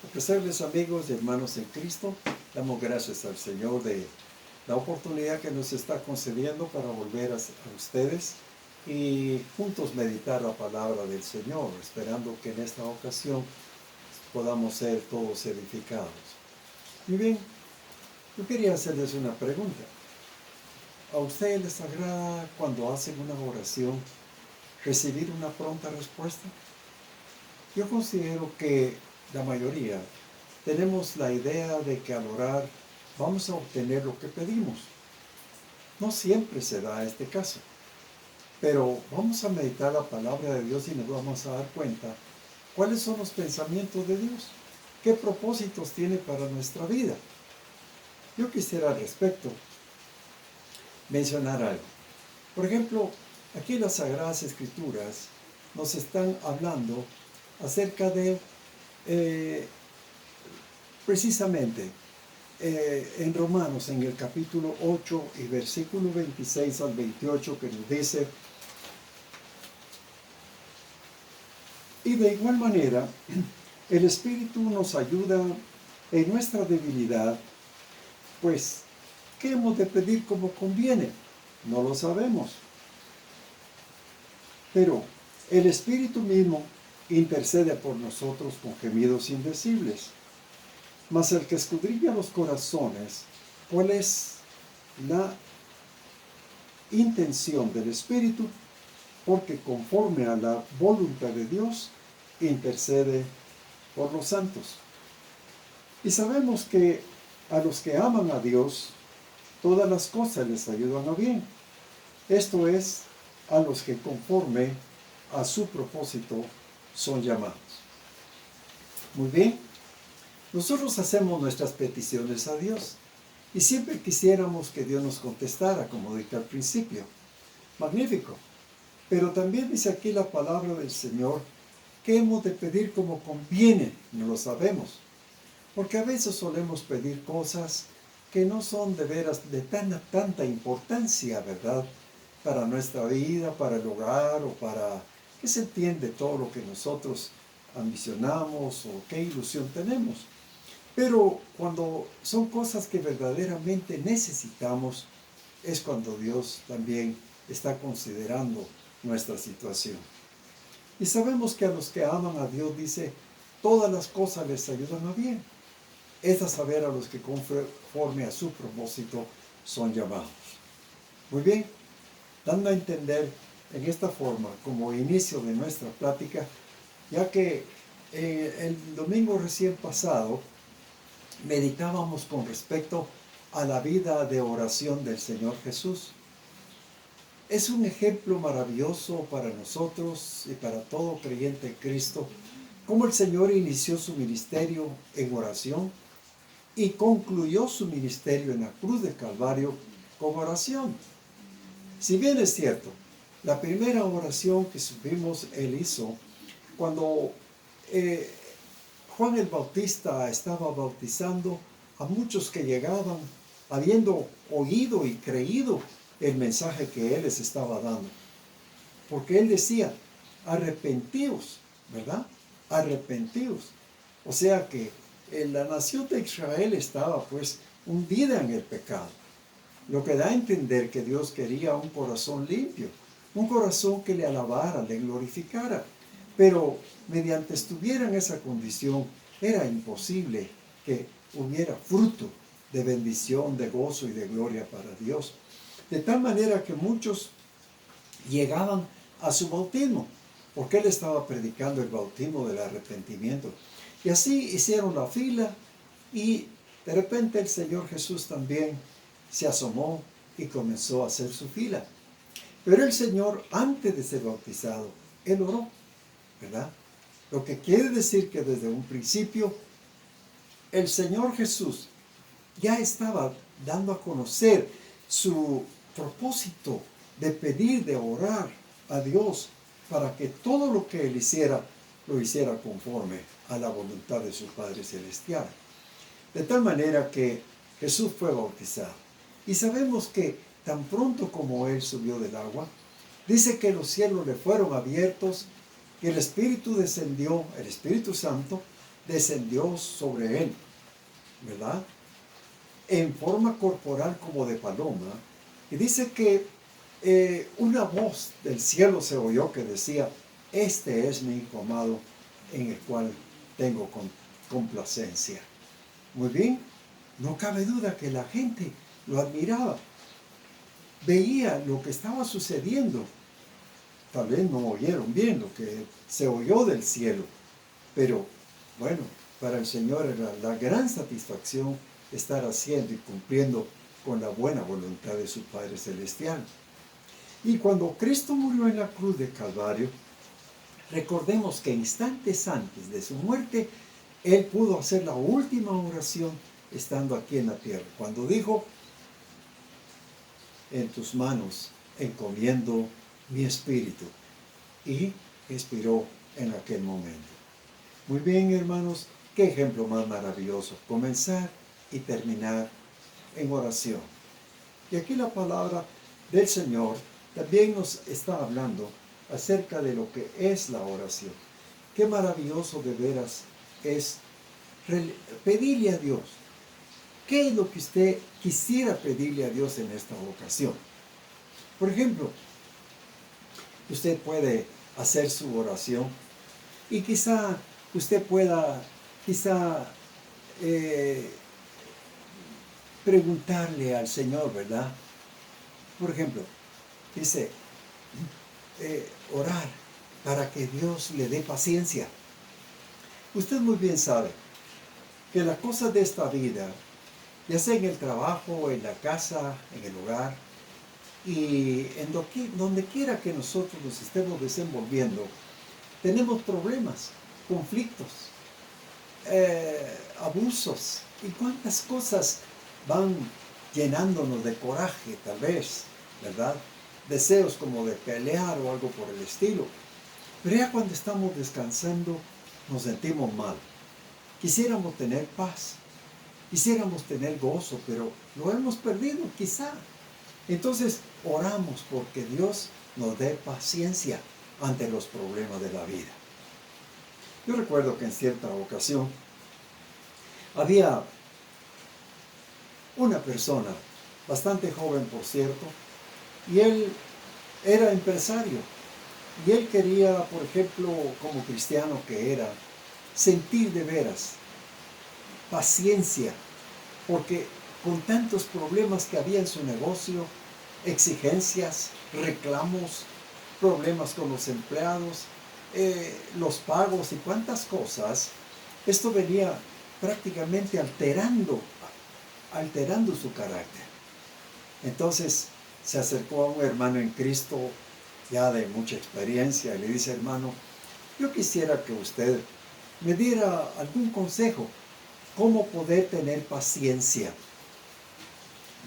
Apreciables amigos y hermanos en Cristo, damos gracias al Señor de la oportunidad que nos está concediendo para volver a ustedes y juntos meditar la palabra del Señor, esperando que en esta ocasión podamos ser todos edificados. Muy bien, yo quería hacerles una pregunta. ¿A ustedes les agrada cuando hacen una oración recibir una pronta respuesta? Yo considero que la mayoría tenemos la idea de que al orar vamos a obtener lo que pedimos. No siempre se da este caso, pero vamos a meditar la palabra de Dios y nos vamos a dar cuenta cuáles son los pensamientos de Dios, qué propósitos tiene para nuestra vida. Yo quisiera al respecto mencionar algo. Por ejemplo, aquí en las Sagradas Escrituras nos están hablando acerca de, precisamente, en Romanos, en el capítulo 8 y versículo 26 al 28, que nos dice: y de igual manera, el Espíritu nos ayuda en nuestra debilidad, pues, ¿qué hemos de pedir como conviene? No lo sabemos. Pero el Espíritu mismo intercede por nosotros con gemidos indecibles. Mas el que escudriña los corazones, ¿cuál es la intención del Espíritu? Porque conforme a la voluntad de Dios, intercede por los santos. Y sabemos que a los que aman a Dios, todas las cosas les ayudan a bien. Esto es, a los que conforme a su propósito son llamados. Muy bien, nosotros hacemos nuestras peticiones a Dios y siempre quisiéramos que Dios nos contestara, como dije al principio. Magnífico. Pero también dice aquí la palabra del Señor que hemos de pedir como conviene, no lo sabemos. Porque a veces solemos pedir cosas que no son de veras de tanta importancia, ¿verdad? Para nuestra vida, para el hogar o para que se entiende todo lo que nosotros ambicionamos o qué ilusión tenemos. Pero cuando son cosas que verdaderamente necesitamos, es cuando Dios también está considerando nuestra situación. Y sabemos que a los que aman a Dios, dice, todas las cosas les ayudan a bien. Es a saber a los que conforme a su propósito son llamados. Muy bien, dando a entender en esta forma, como inicio de nuestra plática, ya que el domingo recién pasado meditábamos con respecto a la vida de oración del Señor Jesús. Es un ejemplo maravilloso para nosotros y para todo creyente en Cristo, cómo el Señor inició su ministerio en oración y concluyó su ministerio en la cruz del Calvario con oración. Si bien es cierto, la primera oración que supimos él hizo cuando Juan el Bautista estaba bautizando a muchos que llegaban habiendo oído y creído el mensaje que él les estaba dando. Porque él decía, arrepentíos, ¿verdad? Arrepentíos. O sea que la nación de Israel estaba pues hundida en el pecado. Lo que da a entender que Dios quería un corazón limpio, un corazón que le alabara, le glorificara. Pero mediante estuviera en esa condición, era imposible que hubiera fruto de bendición, de gozo y de gloria para Dios. De tal manera que muchos llegaban a su bautismo, porque él estaba predicando el bautismo del arrepentimiento. Y así hicieron la fila y de repente el Señor Jesús también se asomó y comenzó a hacer su fila. Pero el Señor, antes de ser bautizado, él oró, ¿verdad? Lo que quiere decir que desde un principio el Señor Jesús ya estaba dando a conocer su propósito de pedir, de orar a Dios para que todo lo que él hiciera, lo hiciera conforme a la voluntad de su Padre Celestial. De tal manera que Jesús fue bautizado. Y sabemos que tan pronto como él subió del agua, dice que los cielos le fueron abiertos, que el Espíritu descendió, el Espíritu Santo, descendió sobre él, ¿verdad? En forma corporal como de paloma. Y dice que una voz del cielo se oyó que decía: este es mi Hijo amado, en el cual tengo complacencia. Muy bien, no cabe duda que la gente lo admiraba. Veía lo que estaba sucediendo. Tal vez no oyeron bien lo que se oyó del cielo, pero bueno, para el Señor era la gran satisfacción estar haciendo y cumpliendo con la buena voluntad de su Padre Celestial. Y cuando Cristo murió en la cruz de Calvario, recordemos que instantes antes de su muerte, Él pudo hacer la última oración estando aquí en la tierra, cuando dijo: en tus manos encomiendo mi espíritu. Y expiró en aquel momento. Muy bien, hermanos, qué ejemplo más maravilloso, comenzar y terminar en oración. Y aquí la palabra del Señor también nos está hablando acerca de lo que es la oración. Qué maravilloso de veras es pedirle a Dios. ¿Qué es lo que usted quisiera pedirle a Dios en esta ocasión? Por ejemplo, usted puede hacer su oración y quizá usted pueda preguntarle al Señor, ¿verdad? Por ejemplo, dice, orar para que Dios le dé paciencia. Usted muy bien sabe que las cosas de esta vida, ya sea en el trabajo, en la casa, en el hogar, y en donde quiera que nosotros nos estemos desenvolviendo, tenemos problemas, conflictos, abusos, y cuántas cosas van llenándonos de coraje, tal vez, ¿verdad? Deseos como de pelear o algo por el estilo. Pero ya cuando estamos descansando, nos sentimos mal. Quisiéramos tener paz, quisiéramos tener gozo, pero lo hemos perdido quizá. Entonces oramos porque Dios nos dé paciencia ante los problemas de la vida. Yo recuerdo que en cierta ocasión había una persona, bastante joven por cierto, y él era empresario. Y él quería, por ejemplo, como cristiano que era, sentir de veras paciencia, porque con tantos problemas que había en su negocio, exigencias, reclamos, problemas con los empleados, los pagos y cuántas cosas, esto venía prácticamente alterando su carácter. Entonces se acercó a un hermano en Cristo ya de mucha experiencia y le dice: hermano, yo quisiera que usted me diera algún consejo, cómo poder tener paciencia.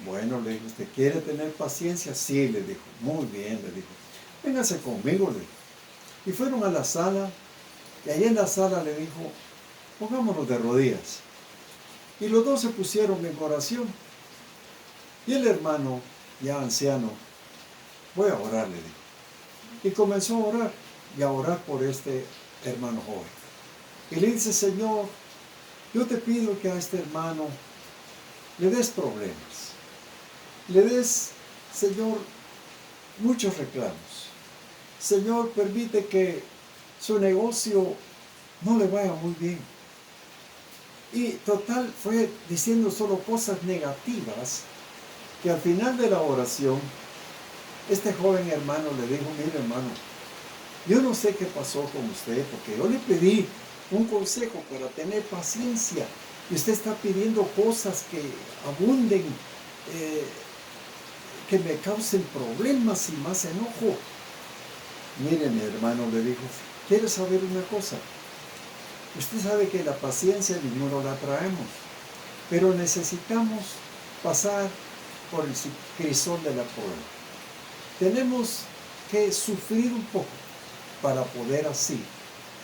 Bueno, le dijo: ¿usted quiere tener paciencia? Sí, le dijo. Muy bien, le dijo. Véngase conmigo, le dijo. Y fueron a la sala, y ahí en la sala le dijo: pongámonos de rodillas. Y los dos se pusieron en oración. Y el hermano, ya anciano: voy a orar, le dijo. Y comenzó a orar, y a orar por este hermano joven. Y le dice: Señor, yo te pido que a este hermano le des problemas. Le des, Señor, muchos reclamos. Señor, permite que su negocio no le vaya muy bien. Y total, fue diciendo solo cosas negativas, que al final de la oración, este joven hermano le dijo: mire, hermano, yo no sé qué pasó con usted, porque yo le pedí un consejo para tener paciencia, y usted está pidiendo cosas que abunden, que me causen problemas y más enojo. Mire, mi hermano, le dijo: ¿quiere saber una cosa? Usted sabe que la paciencia ninguno la traemos, pero necesitamos pasar por el crisol de la prueba. Tenemos que sufrir un poco para poder así,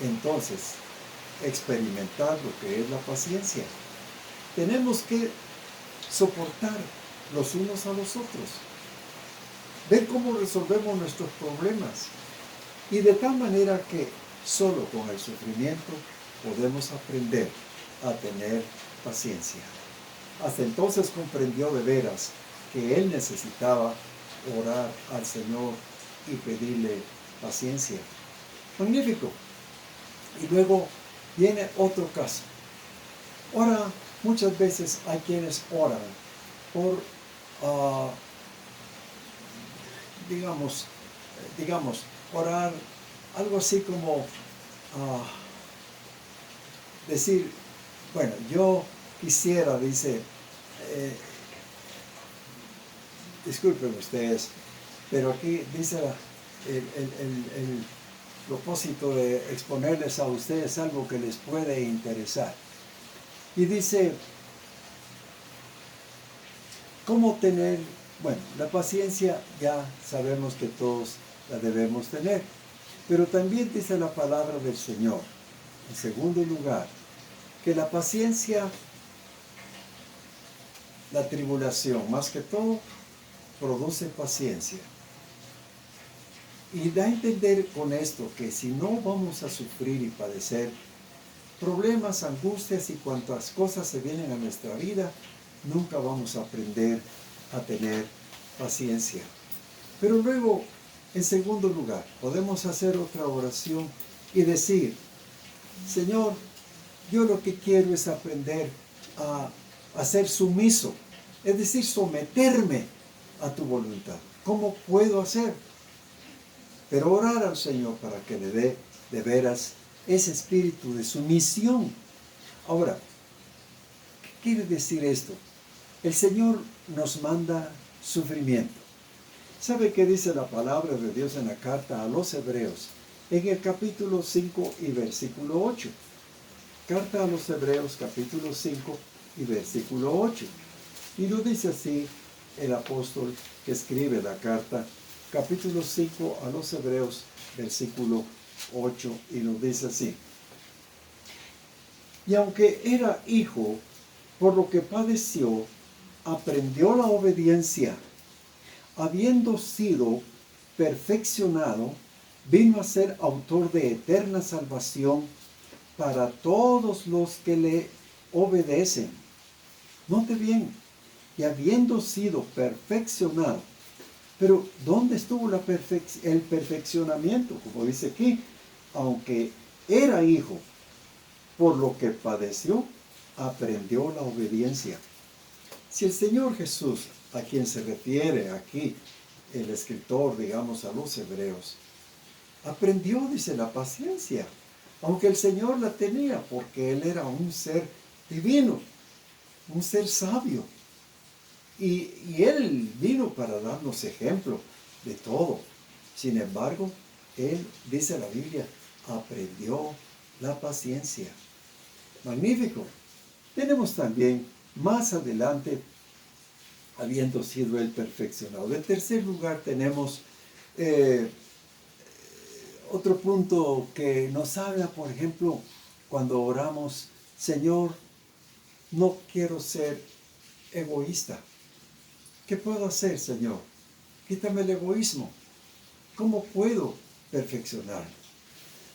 entonces, experimentar lo que es la paciencia. Tenemos que soportar los unos a los otros, ver cómo resolvemos nuestros problemas, y de tal manera que solo con el sufrimiento podemos aprender a tener paciencia. Hasta entonces comprendió de veras que él necesitaba orar al Señor y pedirle paciencia. Magnífico. Y luego viene otro caso. Ahora, muchas veces hay quienes oran por, digamos, orar algo así como decir, bueno, yo quisiera, dice, disculpen ustedes, pero aquí dice el propósito de exponerles a ustedes algo que les puede interesar. Y dice, ¿cómo tener? Bueno, la paciencia ya sabemos que todos la debemos tener, pero también dice la palabra del Señor, en segundo lugar, que la paciencia, la tribulación, más que todo, produce paciencia. Y da a entender con esto que si no vamos a sufrir y padecer problemas, angustias y cuantas cosas se vienen a nuestra vida, nunca vamos a aprender a tener paciencia. Pero luego, en segundo lugar, podemos hacer otra oración y decir, Señor, yo lo que quiero es aprender a ser sumiso, es decir, someterme a tu voluntad. ¿Cómo puedo hacer? Pero orar al Señor para que le dé de veras ese espíritu de sumisión. Ahora, ¿qué quiere decir esto? El Señor nos manda sufrimiento. ¿Sabe qué dice la palabra de Dios en la carta a los Hebreos? En el capítulo 5 y versículo 8. Carta a los Hebreos, capítulo 5 y versículo 8. Y lo dice así el apóstol que escribe la carta, capítulo 5 a los Hebreos, versículo 8, y lo dice así. Y aunque era hijo, por lo que padeció, aprendió la obediencia. Habiendo sido perfeccionado, vino a ser autor de eterna salvación para todos los que le obedecen. Note bien, y habiendo sido perfeccionado. Pero ¿dónde estuvo el perfeccionamiento? Como dice aquí, aunque era hijo, por lo que padeció, aprendió la obediencia. Si el Señor Jesús, a quien se refiere aquí el escritor, digamos, a los hebreos, aprendió, dice, la paciencia, aunque el Señor la tenía, porque Él era un ser divino, un ser sabio. Y Él vino para darnos ejemplo de todo. Sin embargo, Él, dice la Biblia, aprendió la paciencia. Magnífico. Tenemos también más adelante, habiendo sido Él perfeccionado. En tercer lugar tenemos otro punto que nos habla, por ejemplo, cuando oramos, Señor, no quiero ser egoísta. ¿Qué puedo hacer, Señor? Quítame el egoísmo. ¿Cómo puedo perfeccionar?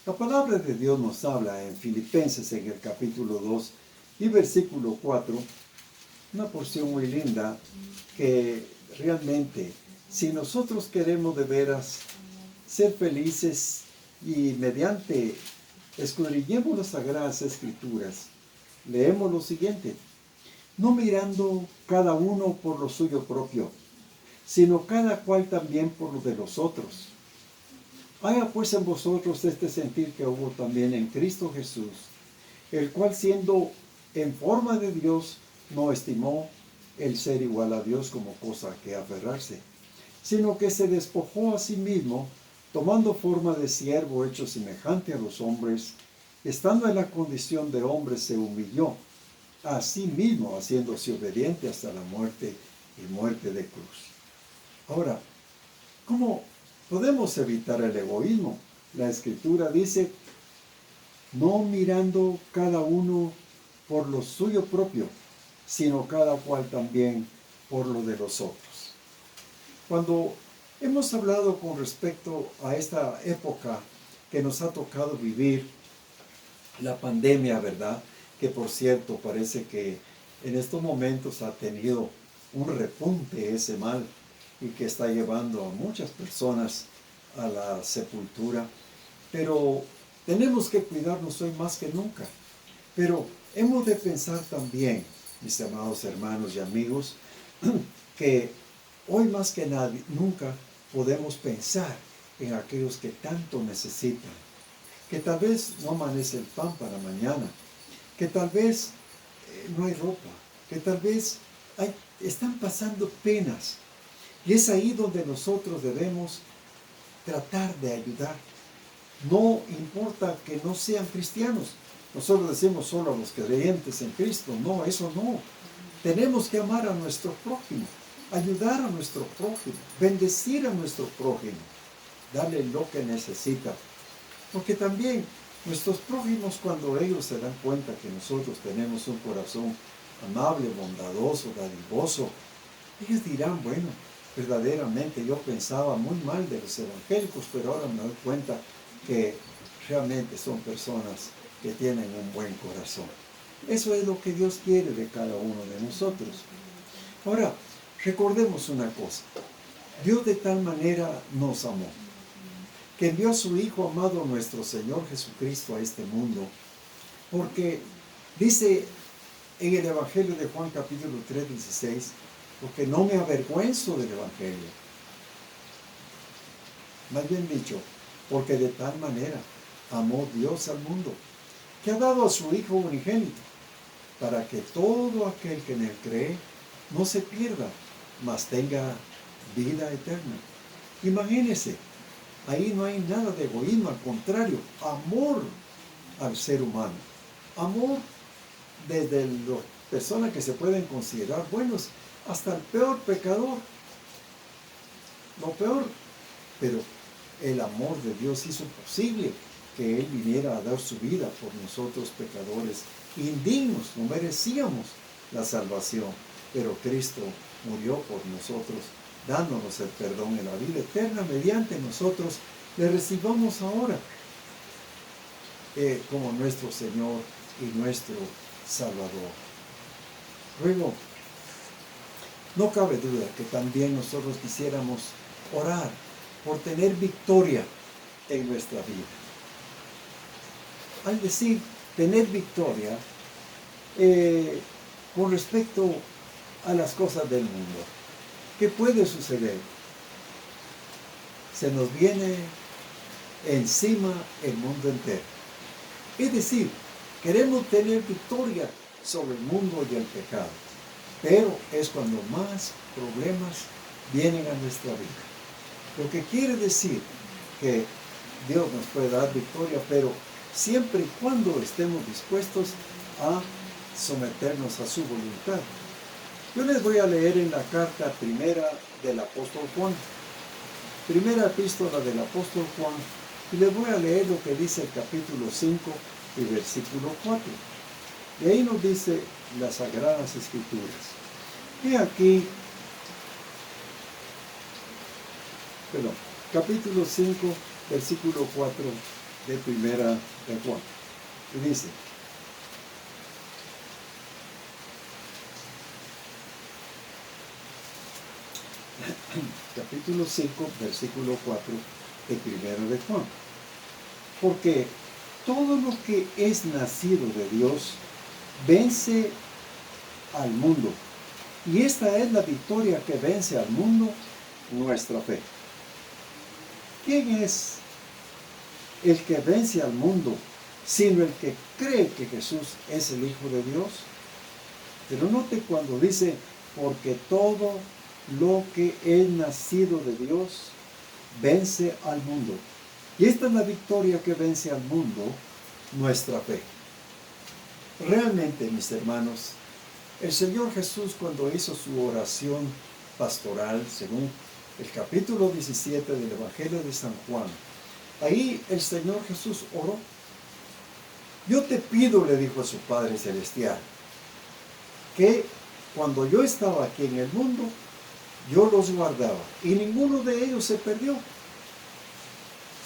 La palabra de Dios nos habla en Filipenses, en el capítulo 2 y versículo 4, una porción muy linda que realmente, si nosotros queremos de veras ser felices y mediante escudriñemos las Sagradas Escrituras, leemos lo siguiente: no mirando cada uno por lo suyo propio, sino cada cual también por lo de los otros. Haya pues en vosotros este sentir que hubo también en Cristo Jesús, el cual siendo en forma de Dios, no estimó el ser igual a Dios como cosa que aferrarse, sino que se despojó a sí mismo, tomando forma de siervo hecho semejante a los hombres, estando en la condición de hombre se humilló a sí mismo, haciéndose obediente hasta la muerte y muerte de cruz. Ahora, ¿cómo podemos evitar el egoísmo? La Escritura dice, no mirando cada uno por lo suyo propio, sino cada cual también por lo de los otros. Cuando hemos hablado con respecto a esta época que nos ha tocado vivir, la pandemia, ¿verdad? Que por cierto parece que en estos momentos ha tenido un repunte ese mal y que está llevando a muchas personas a la sepultura. Pero tenemos que cuidarnos hoy más que nunca. Pero hemos de pensar también, mis amados hermanos y amigos, que hoy más que nadie, nunca podemos pensar en aquellos que tanto necesitan, que tal vez no amanece el pan para mañana, que tal vez no hay ropa, que tal vez están pasando penas. Y es ahí donde nosotros debemos tratar de ayudar. No importa que no sean cristianos. Nosotros decimos solo a los creyentes en Cristo. No, eso no. Tenemos que amar a nuestro prójimo, ayudar a nuestro prójimo, bendecir a nuestro prójimo, darle lo que necesita. Porque también nuestros prójimos, cuando ellos se dan cuenta que nosotros tenemos un corazón amable, bondadoso, dadivoso, ellos dirán, bueno, verdaderamente yo pensaba muy mal de los evangélicos, pero ahora me doy cuenta que realmente son personas que tienen un buen corazón. Eso es lo que Dios quiere de cada uno de nosotros. Ahora, recordemos una cosa. Dios de tal manera nos amó, que envió a su Hijo amado nuestro Señor Jesucristo a este mundo, porque dice en el Evangelio de Juan capítulo 3, 16, porque no me avergüenzo del Evangelio. Más bien dicho, porque de tal manera amó Dios al mundo, que ha dado a su Hijo unigénito, para que todo aquel que en él cree no se pierda, mas tenga vida eterna. Imagínense, ahí no hay nada de egoísmo, al contrario, amor al ser humano. Amor desde las personas que se pueden considerar buenos hasta el peor pecador. Lo peor, pero el amor de Dios hizo posible que Él viniera a dar su vida por nosotros pecadores indignos, no merecíamos la salvación, pero Cristo murió por nosotros, dándonos el perdón en la vida eterna mediante nosotros le recibamos ahora como nuestro Señor y nuestro Salvador. Luego, no cabe duda que también nosotros quisiéramos orar por tener victoria en nuestra vida. Al decir tener victoria con respecto a las cosas del mundo, ¿qué puede suceder? Se nos viene encima el mundo entero. Es decir, queremos tener victoria sobre el mundo y el pecado, pero es cuando más problemas vienen a nuestra vida. Lo que quiere decir que Dios nos puede dar victoria, pero siempre y cuando estemos dispuestos a someternos a su voluntad. Yo les voy a leer en la carta primera del apóstol Juan, primera epístola del apóstol Juan, y les voy a leer lo que dice el capítulo 5 y versículo 4. Y ahí nos dice las Sagradas Escrituras. Y aquí, capítulo 5, versículo 4 de primera de Juan. Y dice, capítulo 5, versículo 4 de primera de Juan. Porque todo lo que es nacido de Dios vence al mundo. Y esta es la victoria que vence al mundo, nuestra fe. ¿Quién es el que vence al mundo, sino el que cree que Jesús es el Hijo de Dios? Pero note cuando dice, porque todo lo que es nacido de Dios vence al mundo. Y esta es la victoria que vence al mundo, nuestra fe. Realmente, mis hermanos, el Señor Jesús, cuando hizo su oración pastoral, según el capítulo 17 del Evangelio de San Juan, ahí el Señor Jesús oró. Yo te pido, le dijo a su Padre Celestial, que cuando yo estaba aquí en el mundo, yo los guardaba y ninguno de ellos se perdió,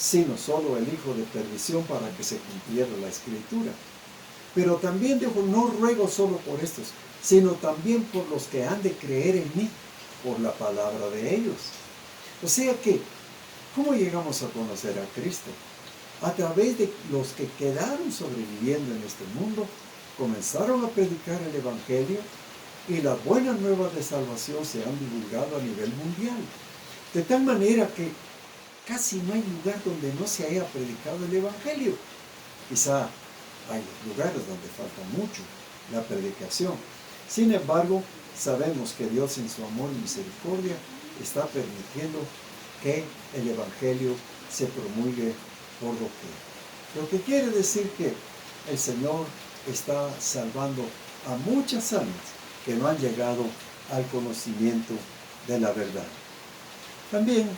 sino solo el hijo de perdición para que se cumpliera la escritura. Pero también dijo, no ruego solo por estos, sino también por los que han de creer en mí, por la palabra de ellos. O sea que, ¿cómo llegamos a conocer a Cristo? A través de los que quedaron sobreviviendo en este mundo, comenzaron a predicar el Evangelio y las buenas nuevas de salvación se han divulgado a nivel mundial. De tal manera que casi no hay lugar donde no se haya predicado el Evangelio. Quizá hay lugares donde falta mucho la predicación. Sin embargo, sabemos que Dios en su amor y misericordia está permitiendo que el Evangelio se promulgue por doquier. Lo que quiere decir que el Señor está salvando a muchas almas que no han llegado al conocimiento de la verdad. También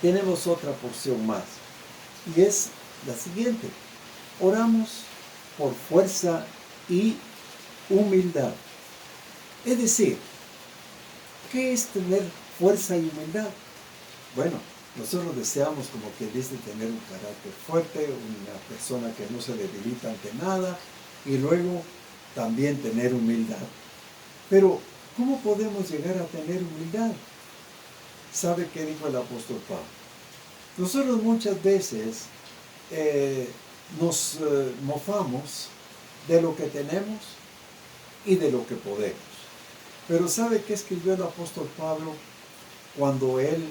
tenemos otra porción más, y es la siguiente. Oramos por fuerza y humildad. Es decir, ¿qué es tener fuerza y humildad? Bueno, nosotros deseamos, como que dice, tener un carácter fuerte, una persona que no se debilita ante nada, y luego también tener humildad. Pero, ¿cómo podemos llegar a tener humildad? ¿Sabe qué dijo el apóstol Pablo? Nosotros muchas veces nos mofamos de lo que tenemos y de lo que podemos. Pero ¿sabe qué escribió el apóstol Pablo cuando él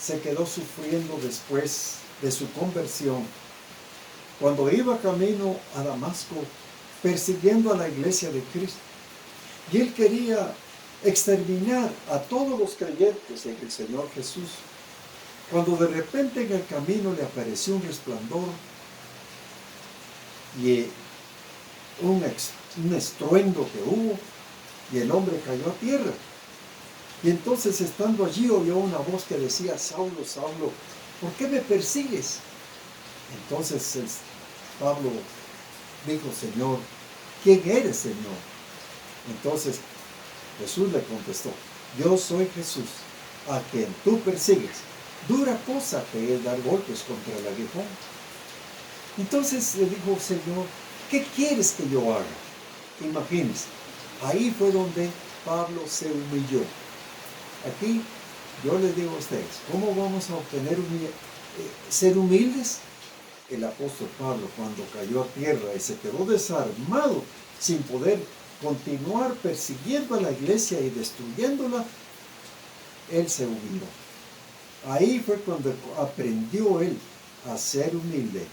se quedó sufriendo después de su conversión? Cuando iba camino a Damasco persiguiendo a la iglesia de Cristo. Y él quería exterminar a todos los creyentes en el Señor Jesús. Cuando de repente en el camino le apareció un resplandor y un estruendo que hubo, y el hombre cayó a tierra. Y entonces, estando allí, oyó una voz que decía: Saulo, Saulo, ¿por qué me persigues? Entonces Pablo dijo: Señor, ¿quién eres, Señor? Entonces Jesús le contestó: yo soy Jesús, a quien tú persigues. Dura cosa te es dar golpes contra el aguijón. Entonces le dijo: Señor, ¿qué quieres que yo haga? Imagínense, ahí fue donde Pablo se humilló. Aquí yo les digo a ustedes, ¿cómo vamos a obtener ser humildes? El apóstol Pablo, cuando cayó a tierra y se quedó desarmado, sin poder continuar persiguiendo a la iglesia y destruyéndola, él se humilló. Ahí fue cuando aprendió él a ser humilde.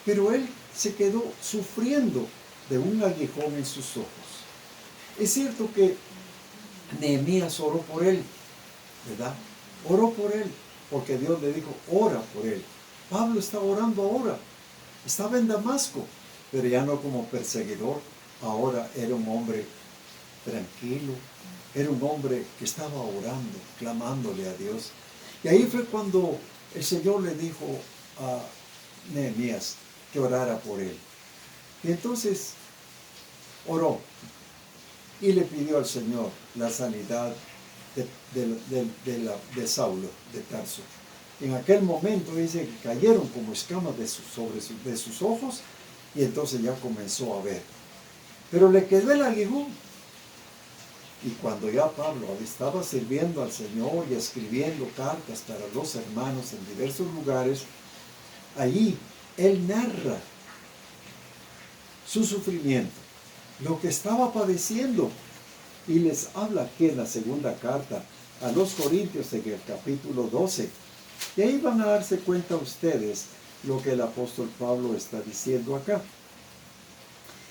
Pero él se quedó sufriendo de un aguijón en sus ojos. Es cierto que Nehemías oró por él, ¿verdad? Oró por él, porque Dios le dijo: ora por él. Pablo está orando ahora. Estaba en Damasco, pero ya no como perseguidor. Ahora era un hombre tranquilo, era un hombre que estaba orando, clamándole a Dios. Y ahí fue cuando el Señor le dijo a Nehemías que orara por él. Y entonces oró y le pidió al Señor la sanidad de Saulo de Tarso. En aquel momento dice que cayeron como escamas de sus ojos, y entonces ya comenzó a ver. Pero le quedó el aguijón. Y cuando ya Pablo estaba sirviendo al Señor y escribiendo cartas para los hermanos en diversos lugares, allí él narra su sufrimiento, lo que estaba padeciendo, y les habla aquí en la segunda carta a los Corintios en el capítulo 12. Y ahí van a darse cuenta ustedes lo que el apóstol Pablo está diciendo acá.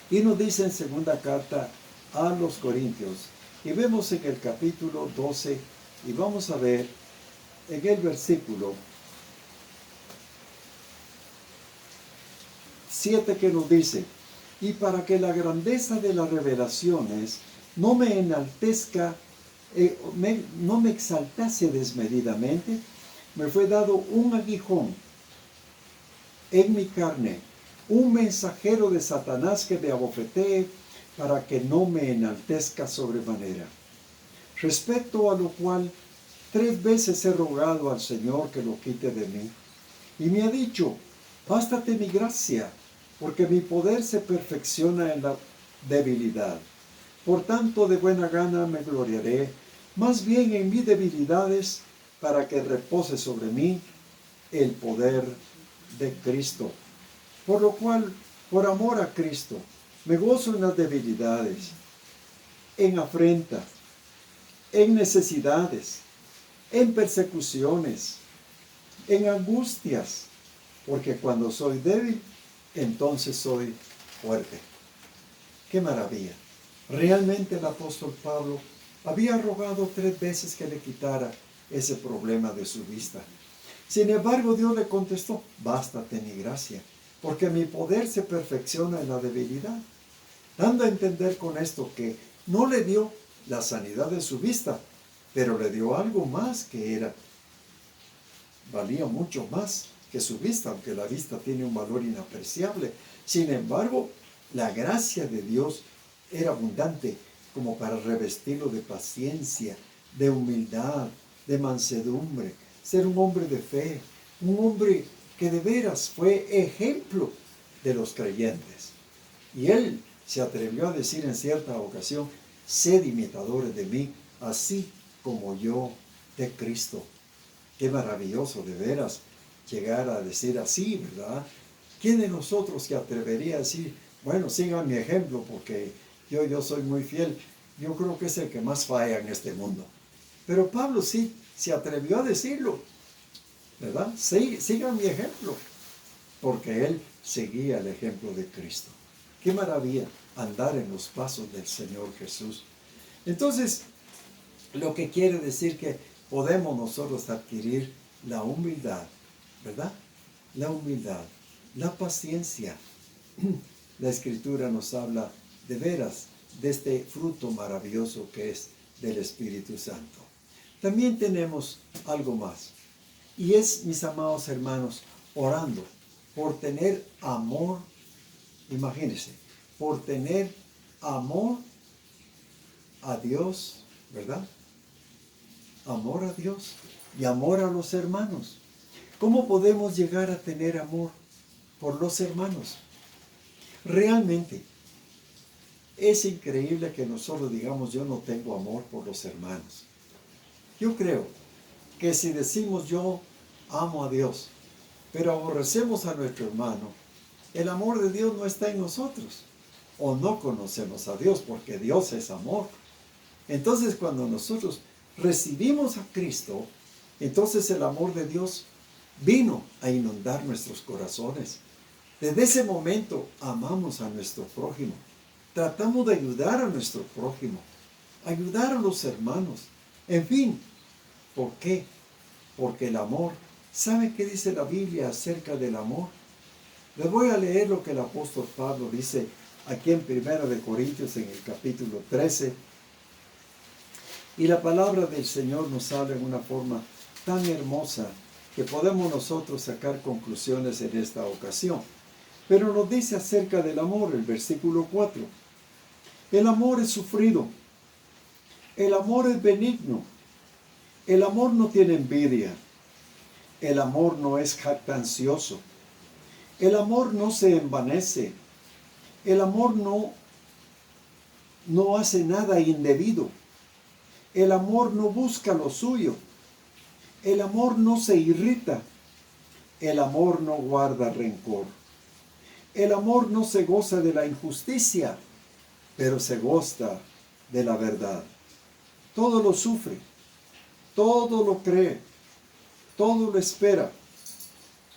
Y nos dice en segunda carta a los Corintios, y vemos en el capítulo 12, y vamos a ver en el versículo 7 que nos dice: y para que la grandeza de las revelaciones no me enaltezca, no me exaltase desmedidamente, me fue dado un aguijón en mi carne, un mensajero de Satanás que me abofetee, para que no me enaltezca sobremanera. Respecto a lo cual 3 veces he rogado al Señor que lo quite de mí. Y me ha dicho, bástate mi gracia, porque mi poder se perfecciona en la debilidad. Por tanto, de buena gana me gloriaré, más bien en mis debilidades, para que repose sobre mí el poder de Cristo. Por lo cual, por amor a Cristo, me gozo en las debilidades, en afrentas, en necesidades, en persecuciones, en angustias, porque cuando soy débil, entonces soy fuerte. ¡Qué maravilla! Realmente el apóstol Pablo había rogado 3 veces que le quitara ese problema de su vista. Sin embargo, Dios le contestó, bástate mi gracia, porque mi poder se perfecciona en la debilidad. Dando a entender con esto que no le dio la sanidad de su vista, pero le dio algo más que valía mucho más que su vista, aunque la vista tiene un valor inapreciable. Sin embargo, la gracia de Dios era abundante como para revestirlo de paciencia, de humildad, de mansedumbre, ser un hombre de fe, un hombre que de veras fue ejemplo de los creyentes. Y él se atrevió a decir en cierta ocasión, sed imitadores de mí, así como yo de Cristo. Qué maravilloso de veras llegar a decir así, ¿verdad? ¿Quién de nosotros que atrevería a decir, bueno, sigan mi ejemplo porque yo soy muy fiel? Yo creo que es el que más falla en este mundo. Pero Pablo sí se atrevió a decirlo, ¿verdad? Sí, sigan mi ejemplo, porque él seguía el ejemplo de Cristo. Qué maravilla andar en los pasos del Señor Jesús. Entonces, lo que quiere decir que podemos nosotros adquirir la humildad, ¿verdad? La humildad, la paciencia. La Escritura nos habla de veras de este fruto maravilloso que es del Espíritu Santo. También tenemos algo más, y es, mis amados hermanos, orando por tener amor. Imagínense, por tener amor a Dios, ¿verdad? Amor a Dios y amor a los hermanos. ¿Cómo podemos llegar a tener amor por los hermanos? Realmente, es increíble que nosotros digamos, yo no tengo amor por los hermanos. Yo creo que si decimos yo amo a Dios, pero aborrecemos a nuestro hermano, el amor de Dios no está en nosotros. O no conocemos a Dios, porque Dios es amor. Entonces, cuando nosotros recibimos a Cristo, entonces el amor de Dios vino a inundar nuestros corazones. Desde ese momento amamos a nuestro prójimo. Tratamos de ayudar a nuestro prójimo, ayudar a los hermanos. En fin, ¿por qué? Porque el amor, ¿sabe qué dice la Biblia acerca del amor? Les voy a leer lo que el apóstol Pablo dice aquí en 1 de Corintios en el capítulo 13. Y la palabra del Señor nos habla en una forma tan hermosa que podemos nosotros sacar conclusiones en esta ocasión. Pero nos dice acerca del amor, el versículo 4. El amor es sufrido, el amor es benigno, el amor no tiene envidia, el amor no es jactancioso, el amor no se envanece, el amor no hace nada indebido, el amor no busca lo suyo, el amor no se irrita, el amor no guarda rencor, el amor no se goza de la injusticia, pero se goza de la verdad. Todo lo sufre, todo lo cree, todo lo espera,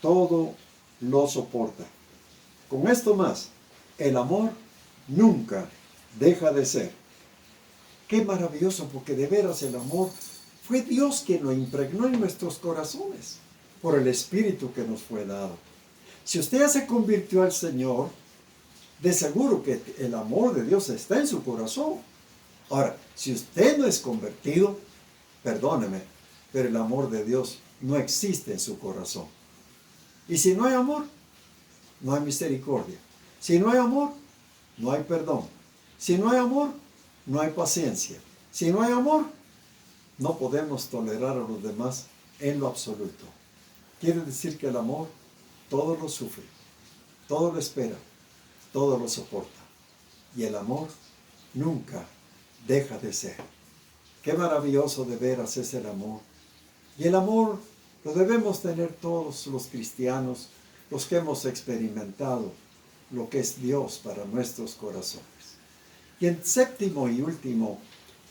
todo lo soporta. Con esto más, el amor nunca deja de ser. Qué maravilloso, porque de veras el amor fue Dios quien lo impregnó en nuestros corazones por el Espíritu que nos fue dado. Si usted ya se convirtió al Señor, de seguro que el amor de Dios está en su corazón. Ahora, si usted no es convertido, perdóneme, pero el amor de Dios no existe en su corazón. Y si no hay amor, no hay misericordia. Si no hay amor, no hay perdón. Si no hay amor, no hay paciencia. Si no hay amor, no podemos tolerar a los demás en lo absoluto. Quiere decir que el amor todo lo sufre, todo lo espera, todo lo soporta. Y el amor nunca deja de ser. Qué maravilloso de veras es el amor. Y el amor lo debemos tener todos los cristianos, los que hemos experimentado lo que es Dios para nuestros corazones. Y el séptimo y último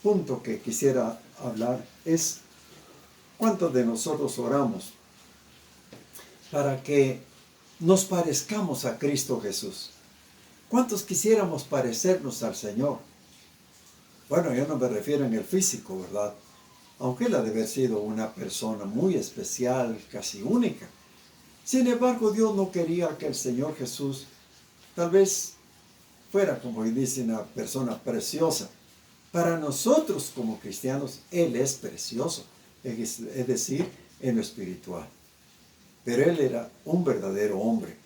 punto que quisiera hablar es cuántos de nosotros oramos para que nos parezcamos a Cristo Jesús. ¿Cuántos quisiéramos parecernos al Señor? Bueno, yo no me refiero en el físico, ¿verdad? Aunque él ha de haber sido una persona muy especial, casi única. Sin embargo, Dios no quería que el Señor Jesús tal vez fuera, como dice, una persona preciosa. Para nosotros como cristianos, Él es precioso, es decir, en lo espiritual. Pero Él era un verdadero hombre.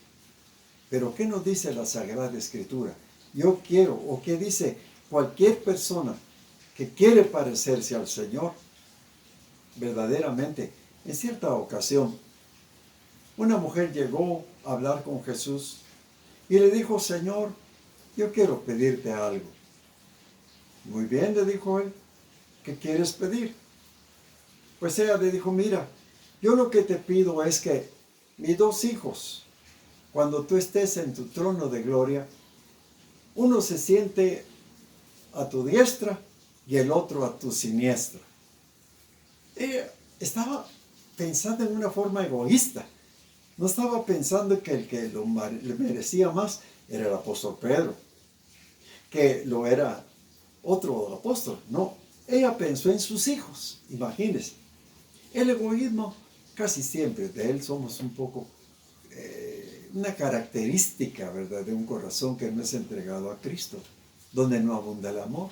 Pero ¿qué nos dice la Sagrada Escritura? Yo quiero, o qué dice cualquier persona que quiere parecerse al Señor, verdaderamente, en cierta ocasión, una mujer llegó a hablar con Jesús y le dijo: Señor, yo quiero pedirte algo. Muy bien, le dijo él, ¿qué quieres pedir? Pues ella le dijo: mira, yo lo que te pido es que mis dos hijos, cuando tú estés en tu trono de gloria, uno se siente a tu diestra y el otro a tu siniestra. Ella estaba pensando en una forma egoísta. No estaba pensando que el que le merecía más era el apóstol Pedro, que lo era otro apóstol. No, ella pensó en sus hijos, imagínense. El egoísmo casi siempre de él somos un poco, una característica, ¿verdad?, de un corazón que no es entregado a Cristo, donde no abunda el amor.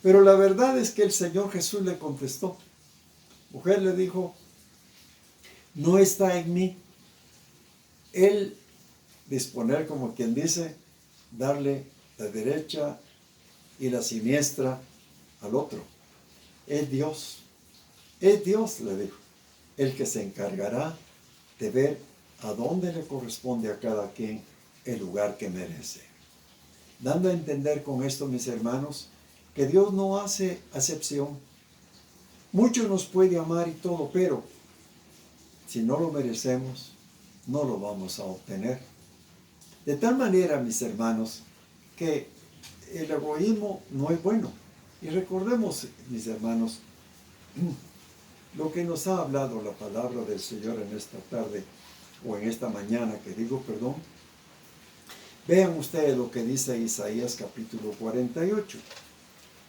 Pero la verdad es que el Señor Jesús le contestó. Mujer, le dijo, no está en mí el disponer, como quien dice, darle la derecha y la siniestra al otro. Es Dios, le dijo, el que se encargará de ver a dónde le corresponde a cada quien el lugar que merece. Dando a entender con esto, mis hermanos, que Dios no hace acepción. Mucho nos puede amar y todo, pero si no lo merecemos, no lo vamos a obtener. De tal manera, mis hermanos, que el egoísmo no es bueno. Y recordemos, mis hermanos, lo que nos ha hablado la palabra del Señor en esta tarde, o en esta mañana, perdón. Vean ustedes lo que dice Isaías capítulo 48.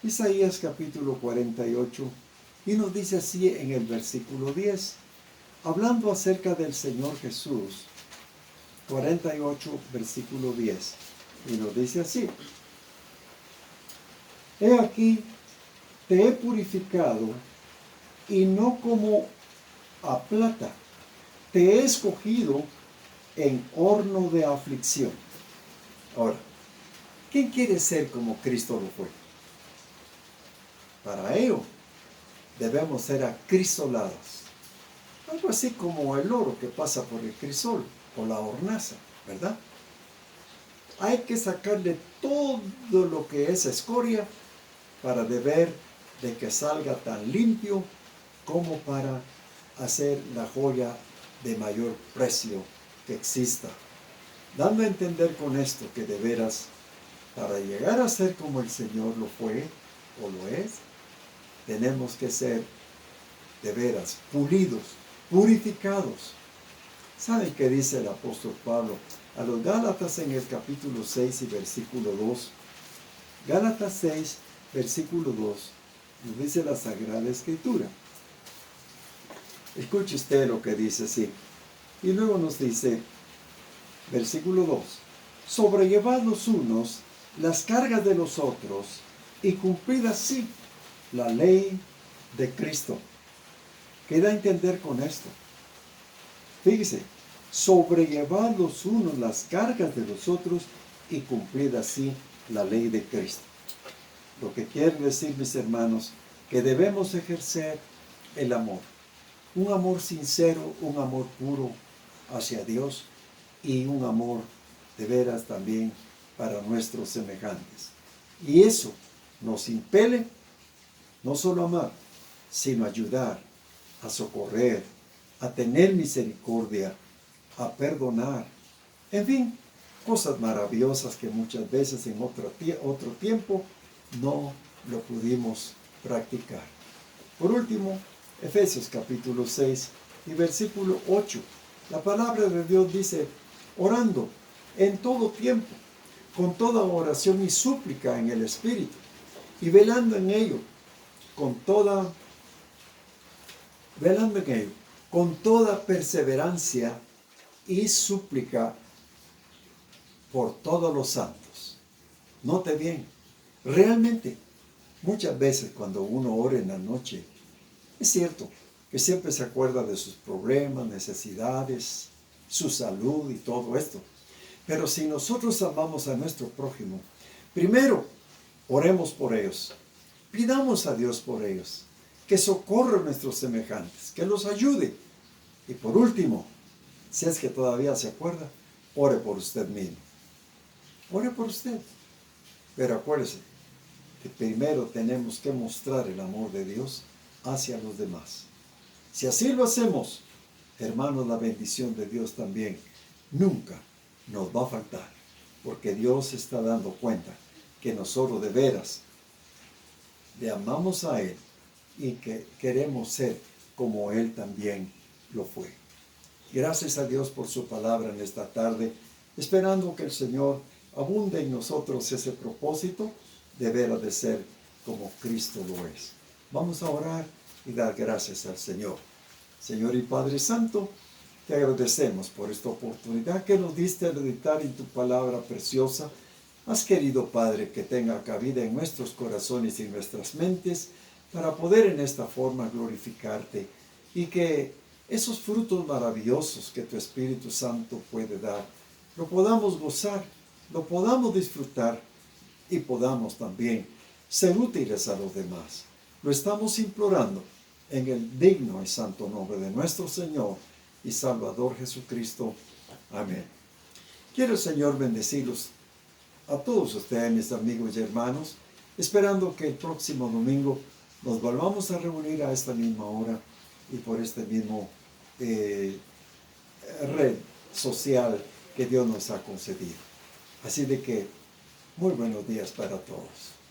Isaías capítulo 48, y nos dice así en el versículo 10, hablando acerca del Señor Jesús, 48, versículo 10, y nos dice así: he aquí, te he purificado, y no como a plata, te he escogido en horno de aflicción. Ahora, ¿quién quiere ser como Cristo lo fue? Para ello, debemos ser acrisolados. Algo así como el oro que pasa por el crisol o la hornaza, ¿verdad? Hay que sacarle todo lo que es escoria para ver de que salga tan limpio como para hacer la joya de mayor precio que exista. Dando a entender con esto que de veras, para llegar a ser como el Señor lo fue o lo es, tenemos que ser de veras pulidos, purificados. ¿Saben qué dice el apóstol Pablo a los Gálatas en el capítulo 6 y versículo 2? Gálatas 6, versículo 2, nos dice la Sagrada Escritura. Escuche usted lo que dice así. Y luego nos dice, versículo 2, sobrellevad los unos las cargas de los otros y cumplid así la ley de Cristo. ¿Qué da a entender con esto? Fíjese, sobrellevad los unos las cargas de los otros y cumplid así la ley de Cristo. Lo que quiere decir, mis hermanos, que debemos ejercer el amor. Un amor sincero, un amor puro hacia Dios y un amor de veras también para nuestros semejantes. Y eso nos impele no solo a amar, sino a ayudar, a socorrer, a tener misericordia, a perdonar. En fin, cosas maravillosas que muchas veces en otro tiempo no lo pudimos practicar. Por último, Efesios capítulo 6 y versículo 8. La palabra de Dios dice, orando en todo tiempo, con toda oración y súplica en el Espíritu, y velando en ello, con toda perseverancia y súplica por todos los santos. Note bien, realmente, muchas veces cuando uno ora en la noche, es cierto que siempre se acuerda de sus problemas, necesidades, su salud y todo esto. Pero si nosotros amamos a nuestro prójimo, primero, oremos por ellos. Pidamos a Dios por ellos, que socorra a nuestros semejantes, que los ayude. Y por último, si es que todavía se acuerda, ore por usted mismo. Ore por usted. Pero acuérdese que primero tenemos que mostrar el amor de Dios hacia los demás. Si así lo hacemos, hermanos, la bendición de Dios también nunca nos va a faltar, porque Dios se está dando cuenta que nosotros de veras le amamos a Él y que queremos ser como Él también lo fue. Gracias a Dios por su palabra en esta tarde, esperando que el Señor abunde en nosotros ese propósito de veras de ser como Cristo lo es. Vamos a orar y dar gracias al Señor. Señor y Padre Santo, te agradecemos por esta oportunidad que nos diste de meditar en tu palabra preciosa. Has querido, Padre, que tenga cabida en nuestros corazones y en nuestras mentes para poder en esta forma glorificarte y que esos frutos maravillosos que tu Espíritu Santo puede dar, lo podamos gozar, lo podamos disfrutar y podamos también ser útiles a los demás. Lo estamos implorando en el digno y santo nombre de nuestro Señor y Salvador Jesucristo. Amén. Quiero el Señor bendecirlos a todos ustedes, mis amigos y hermanos, esperando que el próximo domingo nos volvamos a reunir a esta misma hora y por este mismo red social que Dios nos ha concedido. Así de que, muy buenos días para todos.